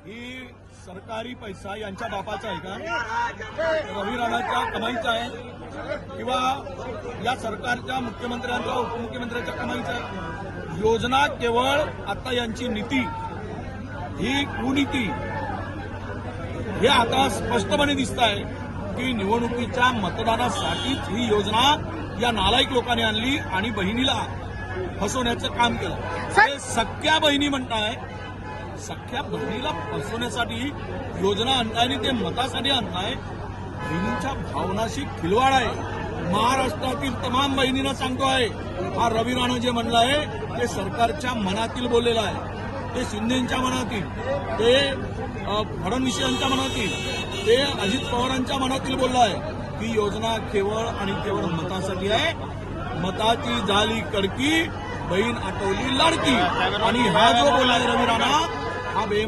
ही सरकारी पैसा यांच्या बापाचा आहे का? रवी राणाच्या कमाईचा आहे किंवा या सरकारच्या मुख्यमंत्र्यांचा उपमुख्यमंत्र्यांच्या कमाईचा आहे? योजना केवळ आता यांची नीती ही कुनीती हे आता स्पष्टपणे दिसत आहे की निवडणुकीच्या मतदानासाठीच ही योजना या नालायक लोकांनी आणली आणि बहिणीला फसवण्याचं काम केलं. हे सख्या बहिणी म्हणताय, सख्या बहिणीला फसवण्यासाठी योजना आणताय आणि ते मतासाठी आणताय. बहिणींच्या भावनाशी खिलवाड आहे. महाराष्ट्रातील तमाम बहिणींना सांगतो आहे, हा रवी राणा जे म्हणलं आहे ते सरकारच्या मनातील बोललेलं आहे. ते शिंदेंच्या मनातील, ते फडणवीसांच्या मनातील, ते अजित पवारांच्या मनातील बोललं आहे की योजना केवळ आणि केवळ मतासाठी आहे. मताची झाली कडकी, बहीण आटवली लाडकी. आणि हा जो बोलला रवी राणा हा बेमान